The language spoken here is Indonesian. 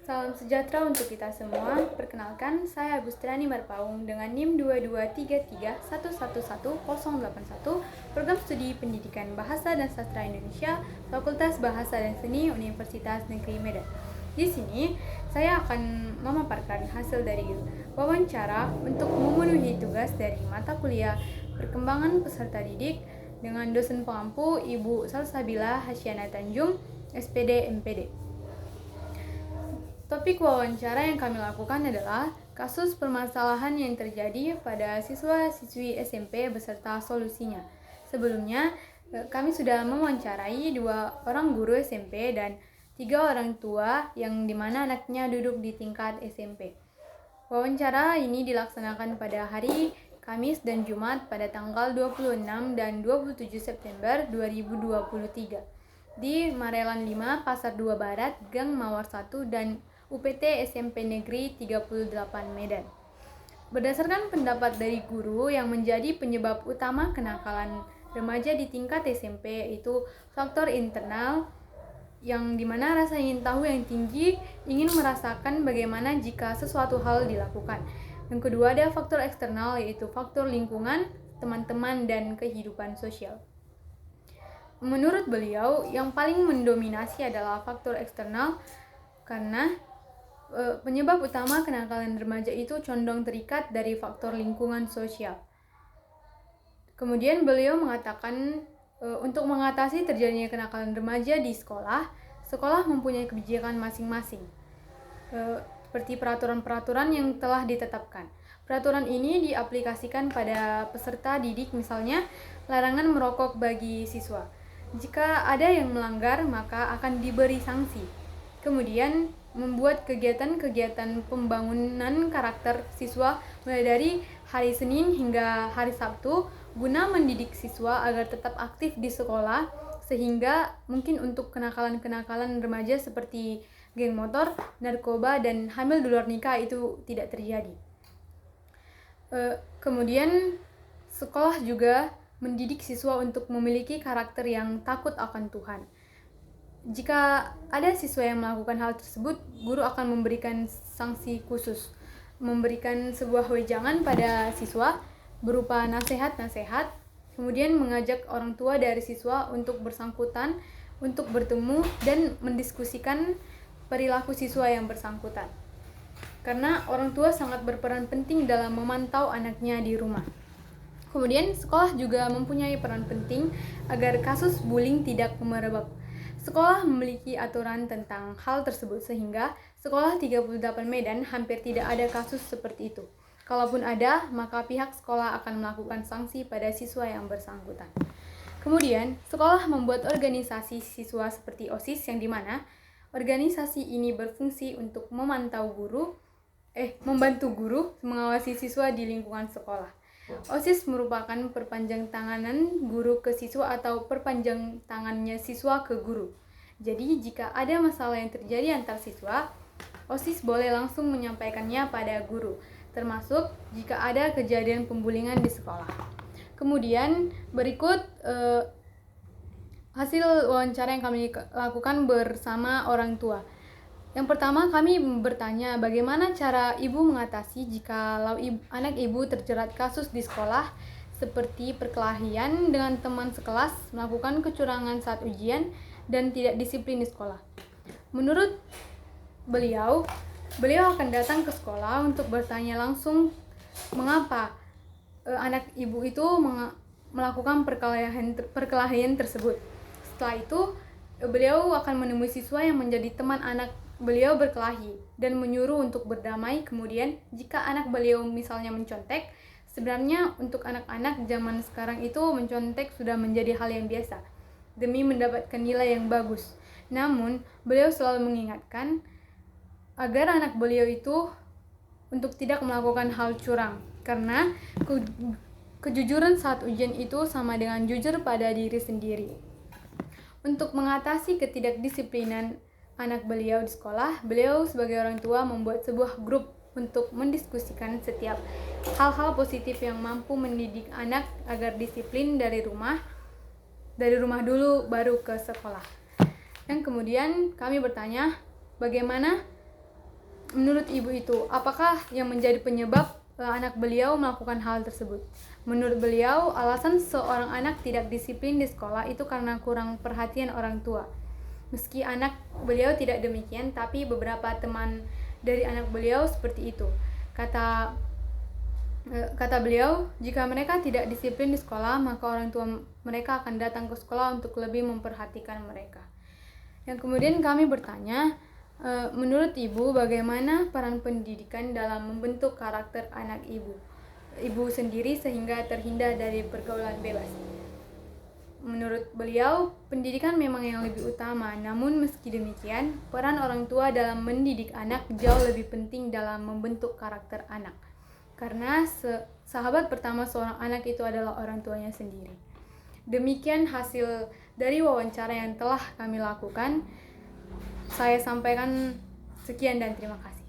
Salam sejahtera untuk kita semua. Perkenalkan, saya Agustrani Marpaung dengan NIM 22331111081, Program Studi Pendidikan Bahasa dan Sastra Indonesia, Fakultas Bahasa dan Seni Universitas Negeri Medan. Di sini, saya akan memaparkan hasil dari wawancara untuk memenuhi tugas dari mata kuliah Perkembangan Peserta Didik dengan dosen pengampu Ibu Salsabila Hasyana Tanjung, SPD MPD. Topik wawancara yang kami lakukan adalah kasus permasalahan yang terjadi pada siswa-siswi SMP beserta solusinya. Sebelumnya, kami sudah mewawancarai 2 orang guru SMP dan 3 orang tua yang dimana anaknya duduk di tingkat SMP. Wawancara ini dilaksanakan pada hari Kamis dan Jumat pada tanggal 26 dan 27 September 2023 di Marelan 5, Pasar 2 Barat, Gang Mawar 1 dan UPT SMP Negeri 38 Medan. Berdasarkan pendapat dari guru yang menjadi penyebab utama kenakalan remaja di tingkat SMP yaitu faktor internal yang dimana rasa ingin tahu yang tinggi, ingin merasakan bagaimana jika sesuatu hal dilakukan. Yang kedua ada faktor eksternal yaitu faktor lingkungan, teman-teman, dan kehidupan sosial. Menurut beliau, yang paling mendominasi adalah faktor eksternal karena penyebab utama kenakalan remaja itu condong terikat dari faktor lingkungan sosial. Kemudian beliau mengatakan untuk mengatasi terjadinya kenakalan remaja di sekolah, sekolah mempunyai kebijakan masing-masing. Seperti peraturan-peraturan yang telah ditetapkan. Peraturan ini diaplikasikan pada peserta didik, misalnya larangan merokok bagi siswa. Jika ada yang melanggar, maka akan diberi sanksi. Kemudian membuat kegiatan-kegiatan pembangunan karakter siswa mulai dari hari Senin hingga hari Sabtu guna mendidik siswa agar tetap aktif di sekolah sehingga mungkin untuk kenakalan-kenakalan remaja seperti geng motor, narkoba, dan hamil di luar nikah itu tidak terjadi. Kemudian sekolah juga mendidik siswa untuk memiliki karakter yang takut akan Tuhan. Jika ada siswa yang melakukan hal tersebut, guru akan memberikan sanksi khusus, memberikan sebuah wejangan pada siswa berupa nasihat-nasihat, kemudian mengajak orang tua dari siswa untuk bersangkutan, untuk bertemu dan mendiskusikan perilaku siswa yang bersangkutan. Karena orang tua sangat berperan penting dalam memantau anaknya di rumah. Kemudian sekolah juga mempunyai peran penting agar kasus bullying tidak merebak. Sekolah memiliki aturan tentang hal tersebut sehingga sekolah 38 Medan hampir tidak ada kasus seperti itu. Kalaupun ada, maka pihak sekolah akan melakukan sanksi pada siswa yang bersangkutan. Kemudian, sekolah membuat organisasi siswa seperti OSIS yang dimana organisasi ini berfungsi untuk membantu guru mengawasi siswa di lingkungan sekolah. OSIS merupakan perpanjang tanganan guru ke siswa atau perpanjang tangannya siswa ke guru. Jadi, jika ada masalah yang terjadi antar siswa, OSIS boleh langsung menyampaikannya pada guru, termasuk jika ada kejadian pembulian di sekolah. Kemudian, berikut hasil wawancara yang kami lakukan bersama orang tua. Yang pertama, kami bertanya bagaimana cara ibu mengatasi jika anak ibu terjerat kasus di sekolah seperti perkelahian dengan teman sekelas, melakukan kecurangan saat ujian, dan tidak disiplin di sekolah. Menurut beliau akan datang ke sekolah untuk bertanya langsung mengapa anak ibu itu melakukan perkelahian tersebut. Setelah itu, beliau akan menemui siswa yang menjadi teman anak beliau berkelahi dan menyuruh untuk berdamai. Kemudian jika anak beliau misalnya mencontek, sebenarnya untuk anak-anak zaman sekarang itu mencontek sudah menjadi hal yang biasa demi mendapatkan nilai yang bagus. Namun beliau selalu mengingatkan agar anak beliau itu untuk tidak melakukan hal curang karena kejujuran saat ujian itu sama dengan jujur pada diri sendiri. Untuk mengatasi ketidakdisiplinan anak beliau di sekolah, beliau sebagai orang tua membuat sebuah grup untuk mendiskusikan setiap hal-hal positif yang mampu mendidik anak agar disiplin dari rumah dulu baru ke sekolah. Dan kemudian kami bertanya bagaimana menurut ibu itu, apakah yang menjadi penyebab anak beliau melakukan hal tersebut? Menurut beliau, alasan seorang anak tidak disiplin di sekolah itu karena kurang perhatian orang tua. Meski anak beliau tidak demikian, tapi beberapa teman dari anak beliau seperti itu. Kata beliau, jika mereka tidak disiplin di sekolah, maka orang tua mereka akan datang ke sekolah untuk lebih memperhatikan mereka. Dan kemudian kami bertanya, menurut ibu bagaimana peran pendidikan dalam membentuk karakter anak ibu sendiri sehingga terhindar dari pergaulan bebas? Menurut beliau, pendidikan memang yang lebih utama, namun meski demikian, peran orang tua dalam mendidik anak jauh lebih penting dalam membentuk karakter anak. Karena sahabat pertama seorang anak itu adalah orang tuanya sendiri. Demikian hasil dari wawancara yang telah kami lakukan. Saya sampaikan sekian dan terima kasih.